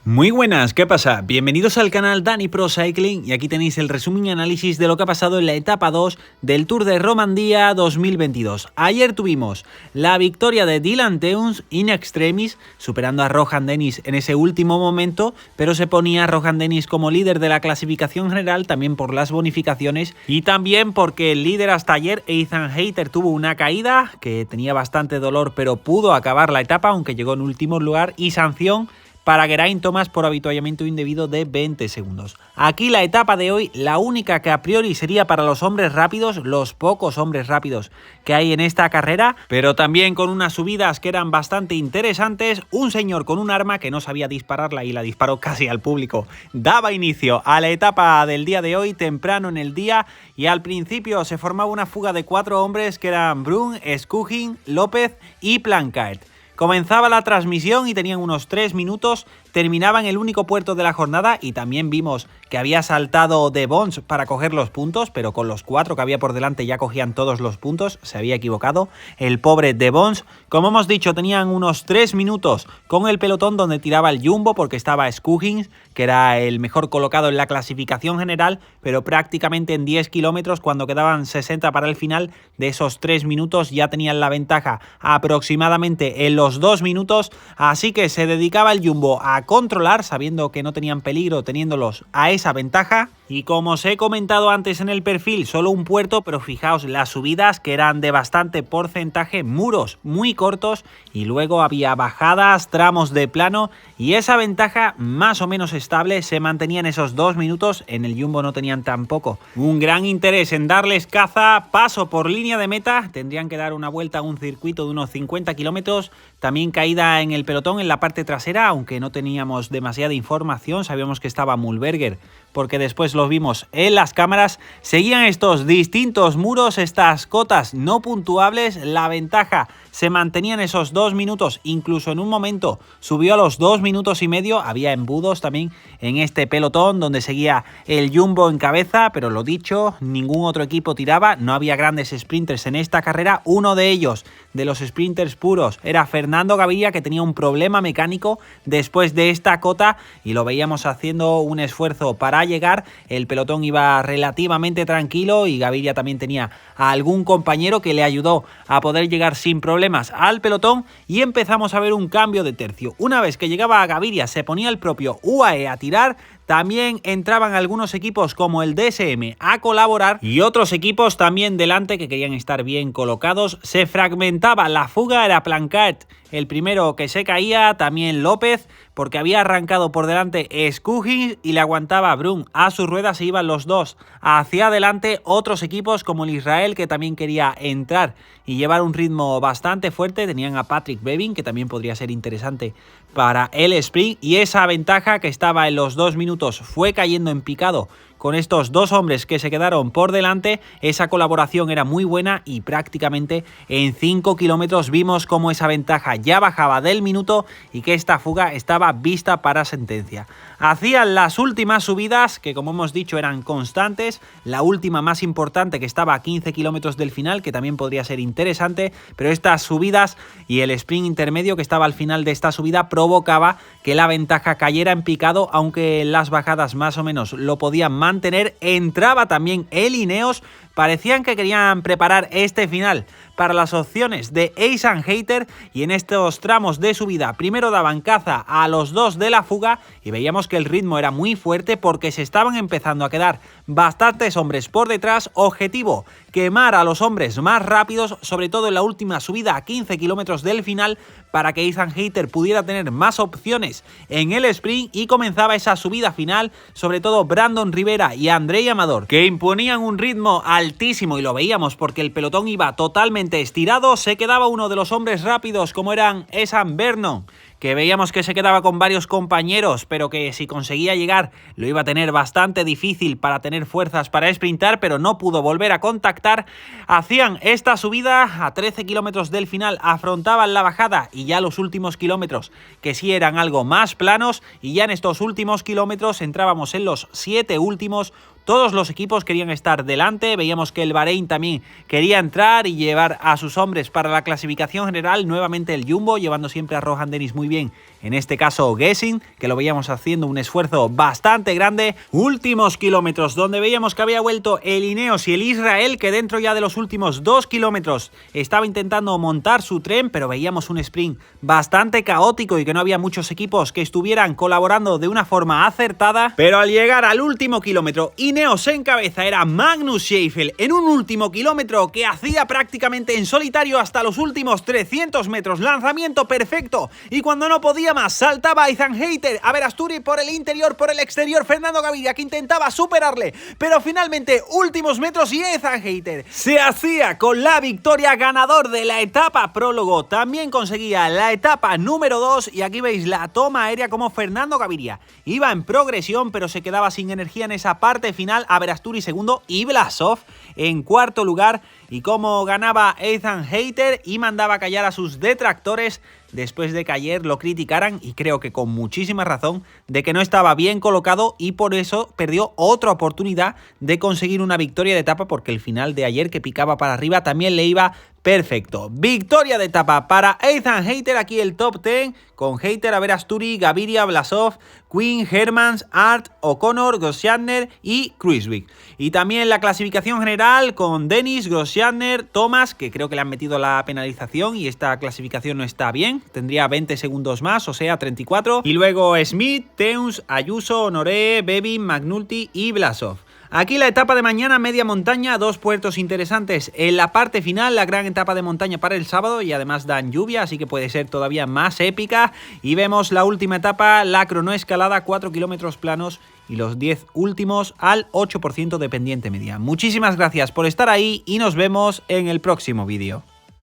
Muy buenas, ¿qué pasa? Bienvenidos al canal Dani Pro Cycling y aquí tenéis el resumen y análisis de lo que ha pasado en la etapa 2 del Tour de Romandía 2022. Ayer tuvimos la victoria de Dylan Teuns in extremis, superando a Rohan Dennis en ese último momento, pero se ponía Rohan Dennis como líder de la clasificación general también por las bonificaciones y también porque el líder hasta ayer, Ethan Hayter, tuvo una caída que tenía bastante dolor pero pudo acabar la etapa aunque llegó en último lugar y sanción para Geraint Thomas por avituallamiento indebido de 20 segundos. Aquí la etapa de hoy, la única que a priori sería para los hombres rápidos, los pocos hombres rápidos que hay en esta carrera, pero también con unas subidas que eran bastante interesantes. Un señor con un arma que no sabía dispararla y la disparó casi al público, daba inicio a la etapa del día de hoy, temprano en el día, y al principio se formaba una fuga de 4 hombres que eran Brun, Skuggins, López y Planckaert. Comenzaba la transmisión y tenían unos 3 minutos, terminaban el único puerto de la jornada y también vimos que había saltado De Bons para coger los puntos, pero con los 4 que había por delante ya cogían todos los puntos, se había equivocado el pobre De Bons. Como hemos dicho, tenían unos 3 minutos con el pelotón donde tiraba el Jumbo porque estaba Skuggins, que era el mejor colocado en la clasificación general, pero prácticamente en 10 kilómetros, cuando quedaban 60 para el final, de esos 3 minutos ya tenían la ventaja aproximadamente en los 2 minutos, así que se dedicaba el Jumbo a controlar, sabiendo que no tenían peligro teniéndolos a esa ventaja. Y como os he comentado antes en el perfil, solo un puerto, pero fijaos las subidas que eran de bastante porcentaje, muros muy cortos y luego había bajadas, tramos de plano y esa ventaja más o menos estable se mantenía en esos 2 minutos. En el Jumbo no tenían tampoco un gran interés en darles caza, paso por línea de meta, tendrían que dar una vuelta a un circuito de unos 50 kilómetros, también caída en el pelotón en la parte trasera, aunque no teníamos demasiada información, sabíamos que estaba Mühlberger porque después los vimos en las cámaras. Seguían estos distintos muros, estas cotas no puntuables, la ventaja se mantenía en esos 2 minutos, incluso en un momento subió a los 2 minutos y medio, había embudos también en este pelotón donde seguía el Jumbo en cabeza, pero lo dicho, ningún otro equipo tiraba, no había grandes sprinters en esta carrera. Uno de ellos, de los sprinters puros, era Fernando Gaviria, que tenía un problema mecánico después de esta cota y lo veíamos haciendo un esfuerzo para llegar. El pelotón iba relativamente tranquilo y Gaviria también tenía a algún compañero que le ayudó a poder llegar sin problemas al pelotón y empezamos a ver un cambio de tercio. Una vez que llegaba a Gaviria se ponía el propio UAE a tirar. También entraban algunos equipos como el DSM a colaborar y otros equipos también delante que querían estar bien colocados. Se fragmentaba la fuga, era Planckaert el primero que se caía, también López, porque había arrancado por delante Skuggins y le aguantaba Brun. A sus ruedas se iban los dos hacia adelante. Otros equipos como el Israel, que también quería entrar y llevar un ritmo bastante fuerte, tenían a Patrick Bevin, que también podría ser interesante para el sprint, y esa ventaja que estaba en los 2 minutos fue cayendo en picado con estos 2 hombres que se quedaron por delante. Esa colaboración era muy buena y prácticamente en 5 kilómetros vimos cómo esa ventaja ya bajaba del minuto y que esta fuga estaba vista para sentencia. Hacían las últimas subidas que, como hemos dicho, eran constantes, la última más importante que estaba a 15 kilómetros del final, que también podría ser interesante, pero estas subidas y el sprint intermedio que estaba al final de esta subida provocaba que la ventaja cayera en picado, aunque las bajadas más o menos lo podían mantener. Entraba también el Ineos, parecían que querían preparar este final para las opciones de Ethan Hayter y en estos tramos de subida primero daban caza a los 2 de la fuga y veíamos que el ritmo era muy fuerte porque se estaban empezando a quedar bastantes hombres por detrás. Objetivo, quemar a los hombres más rápidos, sobre todo en la última subida a 15 kilómetros del final, para que Ethan Hayter pudiera tener más opciones en el sprint, y comenzaba esa subida final, sobre todo Brandon Rivera y Andrei Amador, que imponían un ritmo altísimo y lo veíamos porque el pelotón iba totalmente estirado. Se quedaba uno de los hombres rápidos como eran Esan Vernon, que veíamos que se quedaba con varios compañeros, pero que si conseguía llegar lo iba a tener bastante difícil para tener fuerzas para sprintar, pero no pudo volver a contactar. Hacían esta subida a 13 kilómetros del final, afrontaban la bajada y ya los últimos kilómetros, que sí eran algo más planos, y ya en estos últimos kilómetros entrábamos en los 7 últimos, todos los equipos querían estar delante, veíamos que el Bahrein también quería entrar y llevar a sus hombres para la clasificación general, nuevamente el Jumbo, llevando siempre a Rohan Dennis muy bien, en este caso Gessin, que lo veíamos haciendo un esfuerzo bastante grande. Últimos kilómetros, donde veíamos que había vuelto el Ineos y el Israel, que dentro ya de los últimos 2 kilómetros estaba intentando montar su tren, pero veíamos un sprint bastante caótico y que no había muchos equipos que estuvieran colaborando de una forma acertada. Pero al llegar al último kilómetro, Ineos en cabeza, era Magnus Sheffield en un último kilómetro que hacía prácticamente en solitario hasta los últimos 300 metros, lanzamiento perfecto, y cuando no podía más saltaba Ethan Hayter, a ver Asturi por el interior, por el exterior, Fernando Gaviria que intentaba superarle, pero finalmente últimos metros y Ethan Hayter se hacía con la victoria, ganador de la etapa prólogo, también conseguía la etapa número 2 y aquí veis la toma aérea como Fernando Gaviria iba en progresión pero se quedaba sin energía en esa parte final, a ver Asturi segundo y Blasov en cuarto lugar, y cómo ganaba Ethan Hayter y mandaba callar a sus detractores después de que ayer lo criticaran, y creo que con muchísima razón, de que no estaba bien colocado y por eso perdió otra oportunidad de conseguir una victoria de etapa, porque el final de ayer que picaba para arriba también le iba perfecto. Victoria de etapa para Ethan Hayter, aquí el top 10 con Hayter, a ver Asturi, Gaviria, Blasov, Quinn, Hermans, Art, O'Connor, Grosjean y Kruijswijk. Y también la clasificación general con Dennis, Grosjean, Thomas, que creo que le han metido la penalización y esta clasificación no está bien, tendría 20 segundos más, o sea 34. Y luego Smith, Teuns, Ayuso, Honoré, Bevin, McNulty y Blasov. Aquí la etapa de mañana, media montaña, 2 puertos interesantes en la parte final, la gran etapa de montaña para el sábado y además dan lluvia, así que puede ser todavía más épica. Y vemos la última etapa, la cronoescalada, 4 kilómetros planos y los 10 últimos al 8% de pendiente media. Muchísimas gracias por estar ahí y nos vemos en el próximo vídeo.